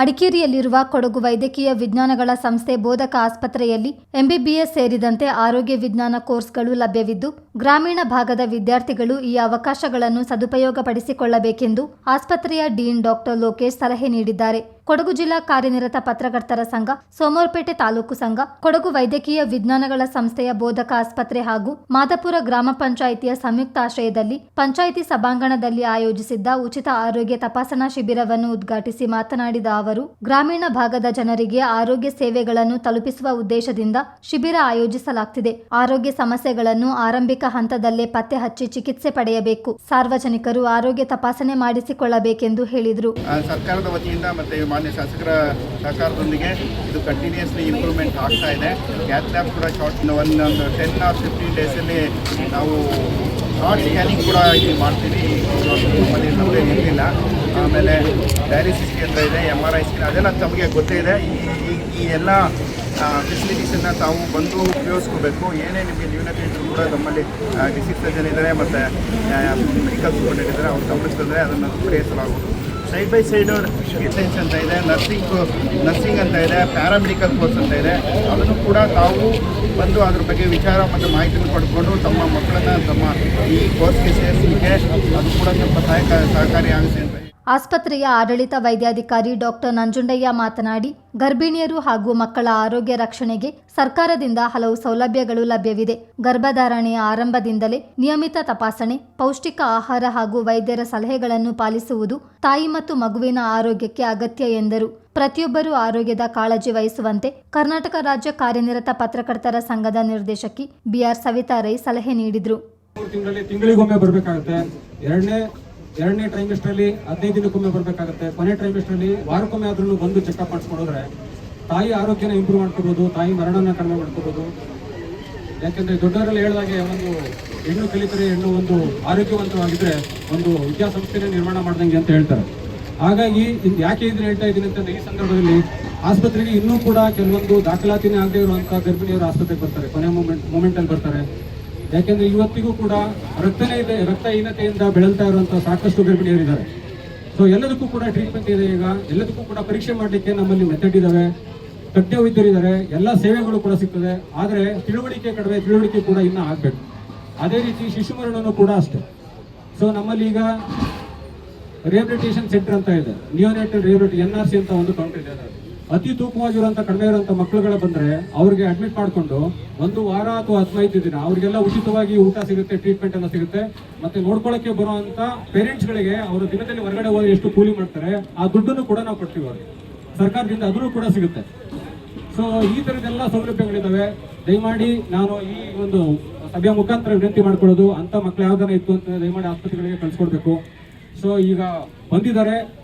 ಮಡಿಕೇರಿಯಲ್ಲಿರುವ ಕೊಡಗು ವೈದ್ಯಕೀಯ ವಿಜ್ಞಾನಗಳ ಸಂಸ್ಥೆ ಬೋಧಕ ಆಸ್ಪತ್ರೆಯಲ್ಲಿ ಎಂಬಿಬಿಎಸ್ ಸೇರಿದಂತೆ ಆರೋಗ್ಯ ವಿಜ್ಞಾನ ಕೋರ್ಸ್ಗಳು ಲಭ್ಯವಿದ್ದು, ಗ್ರಾಮೀಣ ಭಾಗದ ವಿದ್ಯಾರ್ಥಿಗಳು ಈ ಅವಕಾಶಗಳನ್ನು ಸದುಪಯೋಗಪಡಿಸಿಕೊಳ್ಳಬೇಕೆಂದು ಆಸ್ಪತ್ರೆಯ ಡೀನ್ ಡಾಕ್ಟರ್ ಲೋಕೇಶ್ ಸಲಹೆ ನೀಡಿದ್ದಾರೆ. ಕೊಡಗು ಜಿಲ್ಲಾ ಕಾರ್ಯನಿರತ ಪತ್ರಕರ್ತರ ಸಂಘ, ಸೋಮವಾರಪೇಟೆ ತಾಲೂಕು ಸಂಘ, ಕೊಡಗು ವೈದ್ಯಕೀಯ ವಿಜ್ಞಾನಗಳ ಸಂಸ್ಥೆಯ ಬೋಧಕ ಆಸ್ಪತ್ರೆ ಹಾಗೂ ಮಾದಾಪುರ ಗ್ರಾಮ ಪಂಚಾಯಿತಿಯ ಸಂಯುಕ್ತ ಆಶ್ರಯದಲ್ಲಿ ಪಂಚಾಯಿತಿ ಸಭಾಂಗಣದಲ್ಲಿ ಆಯೋಜಿಸಿದ್ದ ಉಚಿತ ಆರೋಗ್ಯ ತಪಾಸಣಾ ಶಿಬಿರವನ್ನು ಉದ್ಘಾಟಿಸಿ ಮಾತನಾಡಿದ ಅವರು, ಗ್ರಾಮೀಣ ಭಾಗದ ಜನರಿಗೆ ಆರೋಗ್ಯ ಸೇವೆಗಳನ್ನು ತಲುಪಿಸುವ ಉದ್ದೇಶದಿಂದ ಶಿಬಿರ ಆಯೋಜಿಸಲಾಗುತ್ತಿದೆ. ಆರೋಗ್ಯ ಸಮಸ್ಯೆಗಳನ್ನು ಆರಂಭಿಕ ಹಂತದಲ್ಲೇ ಪತ್ತೆ ಹಚ್ಚಿ ಚಿಕಿತ್ಸೆ ಪಡೆಯಬೇಕು. ಸಾರ್ವಜನಿಕರು ಆರೋಗ್ಯ ತಪಾಸಣೆ ಮಾಡಿಸಿಕೊಳ್ಳಬೇಕೆಂದು ಹೇಳಿದರು. ಸರ್ಕಾರದ ವತಿಯಿಂದ ಮತ್ತು ಮಾನ್ಯ ಶಾಸಕರ ಸಹಕಾರದೊಂದಿಗೆ ಇದು ಕಂಟಿನ್ಯೂಸ್ಲಿ ಇಂಪ್ರೂವ್ಮೆಂಟ್ ಆಗ್ತಾ ಇದೆ. ಕ್ಯಾತ್ ಲ್ಯಾಬ್ ಕೂಡ ಶಾರ್ಟ್ ಒಂದು 10 or 15 ಡೇಸಲ್ಲಿ ನಾವು ಶಾರ್ಟ್ ಸ್ಕ್ಯಾನಿಂಗ್ ಕೂಡ ಇಲ್ಲಿ ಮಾಡ್ತೀವಿ. ನಮ್ಮಲ್ಲಿ ನಮ್ಮದೇ ಇರಲಿಲ್ಲ. ಆಮೇಲೆ ಡಯಾಲಿಸಿಸ್ ಕೇಂದ್ರ ಇದೆ, MRI ಸ್ಕ್ಯಾನ್, ಅದೆಲ್ಲ ತಮಗೆ ಗೊತ್ತೇ ಇದೆ. ಈ ಎಲ್ಲ ಫೆಸಿಲಿಟೀಸನ್ನು ತಾವು ಬಂದು ಉಪಯೋಗಿಸ್ಕೋಬೇಕು. ಏನೇ ನಿಮಗೆ ನ್ಯೂನತೆ ಇದ್ದರೂ ಕೂಡ ನಮ್ಮಲ್ಲಿ ಡಿಸ್ಟ್ರಿಕ್ಟ್ ಸರ್ಜನ್ ಇದ್ದಾರೆ ಮತ್ತು ಮೆಡಿಕಲ್ ಸೂಪರ್ಡೆಂಟ್ ಇದ್ದಾರೆ, ಅವ್ರು ಗಮನಿಸಿದ್ರೆ ಅದನ್ನು ಪರಿಹರಿಸಲಾಗುವುದು. ಸೈಡ್ ಬೈ ಸೈಡ್ ಸೈನ್ಸ್ ಅಂತ ಇದೆ, ನರ್ಸಿಂಗ್ ಅಂತ ಇದೆ, ಪ್ಯಾರಾಮೆಡಿಕಲ್ ಕೋರ್ಸ್ ಅಂತ ಇದೆ. ಅದನ್ನು ಕೂಡ ತಾವು ಬಂದು ಅದ್ರ ಬಗ್ಗೆ ವಿಚಾರ ಮತ್ತು ಮಾಹಿತಿಯನ್ನು ಪಡ್ಕೊಂಡು ತಮ್ಮ ಮಕ್ಕಳನ್ನು ತಮ್ಮ ಈ ಕೋರ್ಸ್ಗೆ ಸೇರಿಸಲಿಕ್ಕೆ ಅದು ಕೂಡ ಸ್ವಲ್ಪ ಸಹಕಾರಿಯಾಗುತ್ತೆ ಅಂತ. ಆಸ್ಪತ್ರೆಯ ಆಡಳಿತ ವೈದ್ಯಾಧಿಕಾರಿ ಡಾಕ್ಟರ್ ನಂಜುಂಡಯ್ಯ ಮಾತನಾಡಿ, ಗರ್ಭಿಣಿಯರು ಹಾಗೂ ಮಕ್ಕಳ ಆರೋಗ್ಯ ರಕ್ಷಣೆಗೆ ಸರ್ಕಾರದಿಂದ ಹಲವು ಸೌಲಭ್ಯಗಳು ಲಭ್ಯವಿದೆ. ಗರ್ಭಧಾರಣೆಯ ಆರಂಭದಿಂದಲೇ ನಿಯಮಿತ ತಪಾಸಣೆ, ಪೌಷ್ಟಿಕ ಆಹಾರ ಹಾಗೂ ವೈದ್ಯರ ಸಲಹೆಗಳನ್ನು ಪಾಲಿಸುವುದು ತಾಯಿ ಮತ್ತು ಮಗುವಿನ ಆರೋಗ್ಯಕ್ಕೆ ಅಗತ್ಯ ಎಂದರು. ಪ್ರತಿಯೊಬ್ಬರೂ ಆರೋಗ್ಯದ ಕಾಳಜಿ ವಹಿಸುವಂತೆ ಕರ್ನಾಟಕ ರಾಜ್ಯ ಕಾರ್ಯನಿರತ ಪತ್ರಕರ್ತರ ಸಂಘದ ನಿರ್ದೇಶಕಿ BR ಸವಿತಾ ರೈ ಸಲಹೆ ನೀಡಿದರು. ತಿಂಗಳಿಗೊಮ್ಮೆ ಬರಬೇಕಾಗುತ್ತೆ. ಎರಡನೇ ಟ್ರೈಮಿಸ್ಟ್ರಲ್ಲಿ 15 ದಿನಕ್ಕೊಮ್ಮೆ ಬರಬೇಕಾಗುತ್ತೆ. ಕೊನೆ ಟ್ರೈಮಿಸ್ಟ್ರಲ್ಲಿ ವಾರಕ್ಕೊಮ್ಮೆ ಆದ್ರೂ ಬಂದು ಚೆಕಪ್ ಮಾಡಿಸ್ಕೊಂಡ್ರೆ ತಾಯಿ ಆರೋಗ್ಯನ ಇಂಪ್ರೂವ್ ಮಾಡ್ಕೋಬಹುದು, ತಾಯಿ ಮರಣನ ಕಡಿಮೆ ಮಾಡ್ಕೋಬಹುದು. ಯಾಕೆಂದ್ರೆ ದೊಡ್ಡವರಲ್ಲಿ ಹೇಳಿದಾಗೆ ಒಂದು ಹೆಣ್ಣು ಕಲಿತರೆ ಹೆಣ್ಣು ಒಂದು ಆರೋಗ್ಯವಂತವಾಗಿದ್ರೆ ಒಂದು ವಿದ್ಯಾಸಂಸ್ಥೆನೇ ನಿರ್ಮಾಣ ಮಾಡ್ದಂಗೆ ಅಂತ ಹೇಳ್ತಾರೆ. ಹಾಗಾಗಿ ಯಾಕೆ ಇದನ್ನ ಹೇಳ್ತಾ ಇದ್ದೀನಿ ಅಂತಂದ್ರೆ, ಈ ಸಂದರ್ಭದಲ್ಲಿ ಆಸ್ಪತ್ರೆಗೆ ಇನ್ನೂ ಕೂಡ ಕೆಲವೊಂದು ದಾಖಲಾತಿನೇ ಆಗದೆ ಇರುವಂತಹ ಗರ್ಭಿಣಿಯರು ಆಸ್ಪತ್ರೆಗೆ ಬರ್ತಾರೆ, ಕೊನೆ ಮೂಮೆಂಟಲ್ಲಿ ಬರ್ತಾರೆ. ಯಾಕೆಂದ್ರೆ ಇವತ್ತಿಗೂ ಕೂಡ ರಕ್ತಹೀನತೆಯಿಂದ ಬೆಳಲ್ತಾ ಇರುವಂತಹ ಸಾಕಷ್ಟು ಗರ್ಭಿಣಿಯರಿದ್ದಾರೆ. ಸೊ ಎಲ್ಲದಕ್ಕೂ ಕೂಡ ಟ್ರೀಟ್ಮೆಂಟ್ ಇದೆ. ಈಗ ಎಲ್ಲದಕ್ಕೂ ಕೂಡ ಪರೀಕ್ಷೆ ಮಾಡಲಿಕ್ಕೆ ನಮ್ಮಲ್ಲಿ ಮೆಥಡ್ ಇದಾವೆ, ತಜ್ಞ ವೈದ್ಯರಿದ್ದಾರೆ, ಎಲ್ಲ ಸೇವೆಗಳು ಕೂಡ ಸಿಗ್ತದೆ. ಆದರೆ ತಿಳುವಳಿಕೆ ಕೂಡ ಇನ್ನೂ ಆಗ್ಬೇಕು. ಅದೇ ರೀತಿ ಶಿಶು ಮರಣನೂ ಕೂಡ ಅಷ್ಟೇ. ಸೊ ನಮ್ಮಲ್ಲಿ ಈಗ ರಿಹ್ಯಾಬಿಲಿಟೇಷನ್ ಸೆಂಟರ್ ಅಂತ ಇದೆ, ನಿಯೋನೇಟಲ್ ರಿಹ್ಯಾಬಿಲಿಟೇಷನ್ NRC ಅಂತ ಒಂದು ಕೌಂಟರ್ ಇದೆ. ಅತಿ ತೂಕವಾಗಿರುವಂಥ ಕಡಿಮೆ ಇರುವಂಥ ಮಕ್ಕಳುಗಳು ಬಂದರೆ ಅವ್ರಿಗೆ ಅಡ್ಮಿಟ್ ಮಾಡಿಕೊಂಡು 1 ವಾರ ಅಥವಾ 15 ದಿನ ಅವರಿಗೆಲ್ಲ ಉಚಿತವಾಗಿ ಊಟ ಸಿಗುತ್ತೆ, ಟ್ರೀಟ್ಮೆಂಟ್ ಎಲ್ಲ ಸಿಗುತ್ತೆ. ಮತ್ತೆ ನೋಡ್ಕೊಳ್ಳೋಕ್ಕೆ ಬರುವಂಥ ಪೇರೆಂಟ್ಸ್ಗಳಿಗೆ ಅವರು ದಿನದಲ್ಲಿ ಹೊರಗಡೆ ಹೋಗಿ ಎಷ್ಟು ಕೂಲಿ ಮಾಡ್ತಾರೆ ಆ ದುಡ್ಡನ್ನು ಕೂಡ ನಾವು ಕೊಡ್ತೀವಿ ಅವ್ರಿಗೆ, ಸರ್ಕಾರದಿಂದ ಅದನ್ನು ಕೂಡ ಸಿಗುತ್ತೆ. ಸೊ ಈ ಥರದ್ದೆಲ್ಲ ಸೌಲಭ್ಯಗಳಿದ್ದಾವೆ. ದಯಮಾಡಿ ನಾನು ಈ ಒಂದು ಸಭೆಯ ಮುಖಾಂತರ ವಿನಂತಿ ಮಾಡ್ಕೊಳ್ಳೋದು, ಅಂಥ ಮಕ್ಕಳು ಯಾವ್ದಾರ ಇತ್ತು ಅಂತ ದಯಮಾಡಿ ಆಸ್ಪತ್ರೆಗಳಿಗೆ ಕಳಿಸ್ಕೊಡ್ಬೇಕು. ಸೊ ಈಗ ಬಂದಿದ್ದಾರೆ,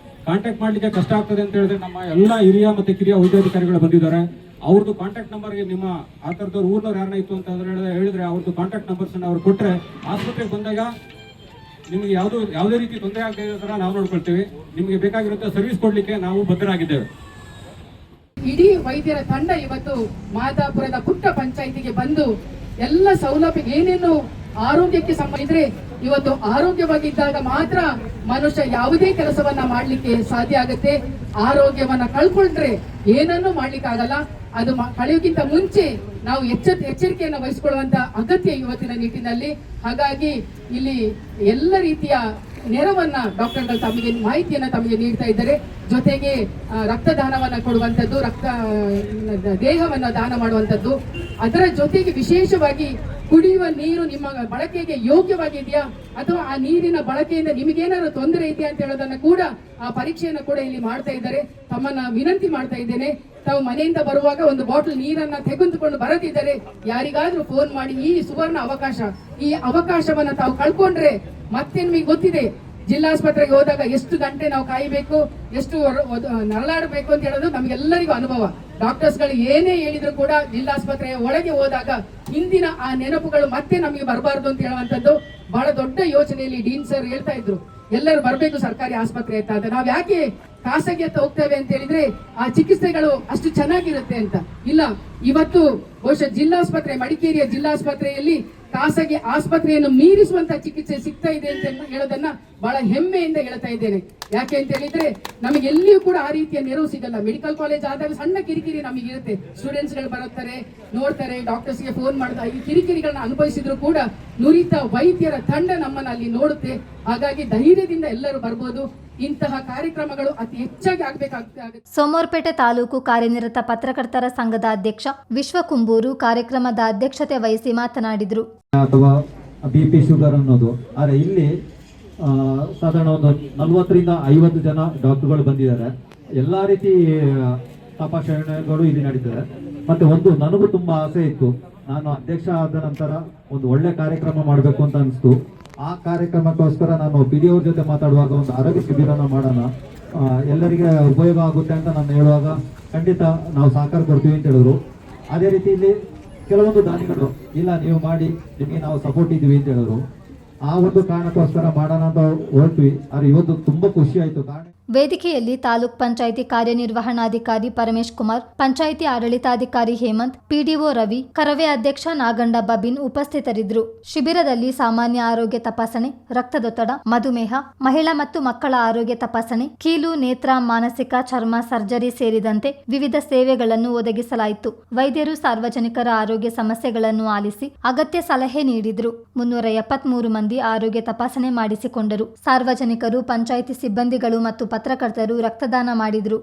ಕಾಂಟ್ಯಾಕ್ಟ್ ಮಾಡಲಿಕ್ಕೆ ಕಷ್ಟ ಆಗ್ತದೆ ಅಂತ ಹೇಳಿದ್ರೆ ನಮ್ಮ ಎಲ್ಲ ಹಿರಿಯ ಮತ್ತು ಕಿರಿಯ ವೈದ್ಯಾಧಿಕಾರಿಗಳು ಬಂದಿದ್ದಾರೆ. ಅವ್ರದ್ದು ಕಾಂಟ್ಯಾಕ್ಟ್ ನಂಬರ್ಗೆ ನಿಮ್ಮ ಆ ಥರದವ್ರು ಊರಿನವ್ರು ಯಾರನ್ನ ಇತ್ತು ಅಂತ ಹೇಳಿದ್ರೆ ಅವ್ರದ್ದು ಕಾಂಟ್ಯಾಕ್ಟ್ ನಂಬರ್ಸನ್ನು ಅವ್ರು ಕೊಟ್ಟರೆ ಆಸ್ಪತ್ರೆಗೆ ಬಂದಾಗ ನಿಮಗೆ ಯಾವುದೇ ರೀತಿ ತೊಂದರೆ ಆಗದೆ ಇರೋ ಥರ ನಾವು ನೋಡ್ಕೊಳ್ತೀವಿ. ನಿಮಗೆ ಬೇಕಾಗಿರುತ್ತೆ ಸರ್ವಿಸ್ ಕೊಡಲಿಕ್ಕೆ ನಾವು ಬದ್ಧರಾಗಿದ್ದೇವೆ. ಇಡೀ ವೈದ್ಯರ ತಂಡ ಇವತ್ತು ಮಾದಾಪುರದ ಪುಟ್ಟ ಪಂಚಾಯಿತಿಗೆ ಬಂದು ಎಲ್ಲ ಸೌಲಭ್ಯ ಏನೇನು ಆರೋಗ್ಯಕ್ಕೆ ಸಂಬಂಧಿಸಿದ್ರೆ ಇವತ್ತು ಆರೋಗ್ಯವಾಗಿದ್ದಾಗ ಮಾತ್ರ ಮನುಷ್ಯ ಯಾವುದೇ ಕೆಲಸವನ್ನ ಮಾಡ್ಲಿಕ್ಕೆ ಸಾಧ್ಯ ಆಗುತ್ತೆ. ಆರೋಗ್ಯವನ್ನ ಕಳ್ಕೊಂಡ್ರೆ ಏನನ್ನೂ ಮಾಡ್ಲಿಕ್ಕೆ ಆಗಲ್ಲ. ಅದು ಕಳೆಯೋಕ್ಕಿಂತ ಮುಂಚೆ ನಾವು ಎಚ್ಚರಿಕೆಯನ್ನು ವಹಿಸಿಕೊಳ್ಳುವಂತ ಅಗತ್ಯ ಇವತ್ತಿನ ನಿಟ್ಟಿನಲ್ಲಿ. ಹಾಗಾಗಿ ಇಲ್ಲಿ ಎಲ್ಲ ರೀತಿಯ ನೆರವನ್ನ ಡಾಕ್ಟರ್ಗಳು ಮಾಹಿತಿಯನ್ನ ತಮಗೆ ನೀಡ್ತಾ ಇದ್ದಾರೆ. ಜೊತೆಗೆ ರಕ್ತದಾನವನ್ನ ಕೊಡುವಂಥದ್ದು, ದೇಹವನ್ನ ದಾನ ಮಾಡುವಂಥದ್ದು. ಅದರ ಜೊತೆಗೆ ವಿಶೇಷವಾಗಿ ಕುಡಿಯುವ ನೀರು ನಿಮ್ಮ ಬಳಕೆಗೆ ಯೋಗ್ಯವಾಗಿದೆಯಾ ಅಥವಾ ಆ ನೀರಿನ ಬಳಕೆಯಿಂದ ನಿಮಗೇನಾದ್ರು ತೊಂದರೆ ಇದೆಯಾ ಅಂತ ಹೇಳೋದನ್ನ ಕೂಡ ಆ ಪರೀಕ್ಷೆಯನ್ನು ಕೂಡ ಇಲ್ಲಿ ಮಾಡ್ತಾ ಇದ್ದಾರೆ. ತಮ್ಮನ್ನ ವಿನಂತಿ ಮಾಡ್ತಾ ಇದ್ದೇನೆ, ತಾವು ಮನೆಯಿಂದ ಬರುವಾಗ ಒಂದು ಬಾಟಲ್ ನೀರನ್ನ ತೆಗೆದುಕೊಂಡು ಬರದಿದ್ದರೆ ಯಾರಿಗಾದ್ರೂ ಫೋನ್ ಮಾಡಿ. ಈ ಸುವರ್ಣ ಅವಕಾಶ, ಈ ಅವಕಾಶವನ್ನ ತಾವು ಕಳ್ಕೊಂಡ್ರೆ ಮತ್ತೆ ನಿಮಗೆ ಗೊತ್ತಿದೆ, ಜಿಲ್ಲಾಸ್ಪತ್ರೆಗೆ ಹೋದಾಗ ಎಷ್ಟು ಗಂಟೆ ನಾವು ಕಾಯಬೇಕು, ಎಷ್ಟು ನರಳಾಡಬೇಕು ಅಂತ ಹೇಳೋದು ನಮ್ಗೆಲ್ಲರಿಗೂ ಅನುಭವ. ಡಾಕ್ಟರ್ಸ್ಗಳು ಏನೇ ಹೇಳಿದ್ರು ಕೂಡ ಜಿಲ್ಲಾಸ್ಪತ್ರೆಯ ಒಳಗೆ ಹೋದಾಗ ಹಿಂದಿನ ಆ ನೆನಪುಗಳು ಮತ್ತೆ ನಮಗೆ ಬರಬಾರ್ದು ಅಂತ ಹೇಳುವಂಥದ್ದು ಬಹಳ ದೊಡ್ಡ ಯೋಚನೆಯಲ್ಲಿ ಡೀನ್ ಸರ್ ಹೇಳ್ತಾ ಇದ್ರು. ಎಲ್ಲರೂ ಬರಬೇಕು ಸರ್ಕಾರಿ ಆಸ್ಪತ್ರೆ ಅಂತ. ನಾವ್ ಯಾಕೆ ಖಾಸಗಿ ಅಂತ ಹೋಗ್ತೇವೆ ಅಂತ ಹೇಳಿದ್ರೆ ಆ ಚಿಕಿತ್ಸೆಗಳು ಅಷ್ಟು ಚೆನ್ನಾಗಿರುತ್ತೆ ಅಂತ ಇಲ್ಲ. ಇವತ್ತು ಬಹುಶಃ ಜಿಲ್ಲಾಸ್ಪತ್ರೆ, ಮಡಿಕೇರಿಯ ಜಿಲ್ಲಾಸ್ಪತ್ರೆಯಲ್ಲಿ ಖಾಸಗಿ ಆಸ್ಪತ್ರೆಯನ್ನು ಮೀರಿಸುವಂತ ಚಿಕಿತ್ಸೆ ಸಿಗ್ತಾ ಇದೆ ಅಂತ ಹೇಳೋದನ್ನ ಬಹಳ ಹೆಮ್ಮೆಯಿಂದ ಹೇಳ್ತಾ ಇದ್ದೇನೆ. ಯಾಕೆ ಅಂತ ಹೇಳಿದ್ರೆ ನಮಗೆ ಎಲ್ಲಿಯೂ ಕೂಡ ಆ ರೀತಿಯ ನೆರವು ಸಿಗಲ್ಲ. ಮೆಡಿಕಲ್ ಕಾಲೇಜ್ ಆದಾಗ ಸಣ್ಣ ಕಿರಿಕಿರಿ ನಮಗೆ ಇರುತ್ತೆ, ಸ್ಟೂಡೆಂಟ್ಸ್ ಗಳು ಬರುತ್ತಾರೆ, ನೋಡ್ತಾರೆ, ಡಾಕ್ಟರ್ಸ್ಗೆ ಫೋನ್ ಮಾಡ್ತಾರೆ, ಈ ಕಿರಿಕಿರಿಗಳನ್ನ ಅನುಭವಿಸಿದ್ರು ಕೂಡ ನುರಿತ ವೈದ್ಯರ ತಂಡ ನಮ್ಮನ್ನ ಅಲ್ಲಿ ನೋಡುತ್ತೆ. ಹಾಗಾಗಿ ಧೈರ್ಯದಿಂದ ಎಲ್ಲರೂ ಬರ್ಬೋದು. ಇಂತಹ ಕಾರ್ಯಕ್ರಮಗಳು ಅತಿ ಹೆಚ್ಚಾಗಿ ಆಗ್ಬೇಕಾಗುತ್ತೆ. ಸೋಮವಾರಪೇಟೆ ತಾಲೂಕು ಕಾರ್ಯನಿರತ ಪತ್ರಕರ್ತರ ಸಂಘದ ಅಧ್ಯಕ್ಷ ವಿಶ್ವಕುಂಬೂರು ಕಾರ್ಯಕ್ರಮದ ಅಧ್ಯಕ್ಷತೆ ವಹಿಸಿ ಮಾತನಾಡಿದರು. ಅಥವಾ BP ಶುಗರ್ ಅನ್ನೋದು, ಆದರೆ ಇಲ್ಲಿ ಸಾಧಾರಣ ಒಂದು 40ರಿಂದ 50 ಜನ ಡಾಕ್ಟರ್ಗಳು ಬಂದಿದ್ದಾರೆ. ಎಲ್ಲ ರೀತಿ ತಪಾಸಣೆಗಳು ಇಲ್ಲಿ ನಡೀತಾರೆ. ಮತ್ತೆ ನನಗೂ ತುಂಬಾ ಆಸೆ ಇತ್ತು, ನಾನು ಅಧ್ಯಕ್ಷ ಆದ ನಂತರ ಒಂದು ಒಳ್ಳೆ ಕಾರ್ಯಕ್ರಮ ಮಾಡಬೇಕು ಅಂತ ಅನಿಸ್ತು. ಆ ಕಾರ್ಯಕ್ರಮಕ್ಕೋಸ್ಕರ ನಾನು PDO ಅವ್ರ ಜೊತೆ ಮಾತಾಡುವಾಗ ಒಂದು ಆರೋಗ್ಯ ಶಿಬಿರನ ಮಾಡೋಣ, ಎಲ್ಲರಿಗೆ ಉಪಯೋಗ ಆಗುತ್ತೆ ಅಂತ ನಾನು ಹೇಳುವಾಗ ಖಂಡಿತ ನಾವು ಸಹಕಾರ ಕೊಡ್ತೀವಿ ಅಂತ ಹೇಳಿದ್ರು. ಅದೇ ರೀತಿ ಇಲ್ಲಿ ಕೆಲವೊಂದು ದಾನಿಗಳು ಇಲ್ಲ ನೀವು ಮಾಡಿ, ನಿಮಗೆ ನಾವು ಸಪೋರ್ಟ್ ಇದ್ದೀವಿ ಅಂತ ಹೇಳಿದ್ರು. ಆ ಒಂದು ಕಾರಣಕ್ಕೋಸ್ಕರ ಮಾಡೋಣ ಅಂತ ಹೊರಟ್ವಿ. ಆದರೆ ಇವತ್ತು ತುಂಬಾ ಖುಷಿ ಆಯ್ತು. ಕಾರಣ ವೇದಿಕೆಯಲ್ಲಿ ತಾಲೂಕ್ ಪಂಚಾಯಿತಿ ಕಾರ್ಯನಿರ್ವಹಣಾಧಿಕಾರಿ ಪರಮೇಶ್ ಕುಮಾರ್, ಪಂಚಾಯಿತಿ ಆಡಳಿತಾಧಿಕಾರಿ ಹೇಮಂತ್, PDO ರವಿ, ಕರವೇ ಅಧ್ಯಕ್ಷ ನಾಗಂಡ ಬಬಿನ್ ಉಪಸ್ಥಿತರಿದ್ದರು. ಶಿಬಿರದಲ್ಲಿ ಸಾಮಾನ್ಯ ಆರೋಗ್ಯ ತಪಾಸಣೆ, ರಕ್ತದೊತ್ತಡ, ಮಧುಮೇಹ, ಮಹಿಳಾ ಮತ್ತು ಮಕ್ಕಳ ಆರೋಗ್ಯ ತಪಾಸಣೆ, ಕೀಲು, ನೇತ್ರ, ಮಾನಸಿಕ, ಚರ್ಮ ಸರ್ಜರಿ ಸೇರಿದಂತೆ ವಿವಿಧ ಸೇವೆಗಳನ್ನು ಒದಗಿಸಲಾಯಿತು. ವೈದ್ಯರು ಸಾರ್ವಜನಿಕರ ಆರೋಗ್ಯ ಸಮಸ್ಯೆಗಳನ್ನು ಆಲಿಸಿ ಅಗತ್ಯ ಸಲಹೆ ನೀಡಿದರು. 373 ಮಂದಿ ಆರೋಗ್ಯ ತಪಾಸಣೆ ಮಾಡಿಸಿಕೊಂಡರು. ಸಾರ್ವಜನಿಕರು, ಪಂಚಾಯಿತಿ ಸಿಬ್ಬಂದಿಗಳು ಮತ್ತು ಪತ್ರಕರ್ತರು ರಕ್ತದಾನ ಮಾಡಿದರು.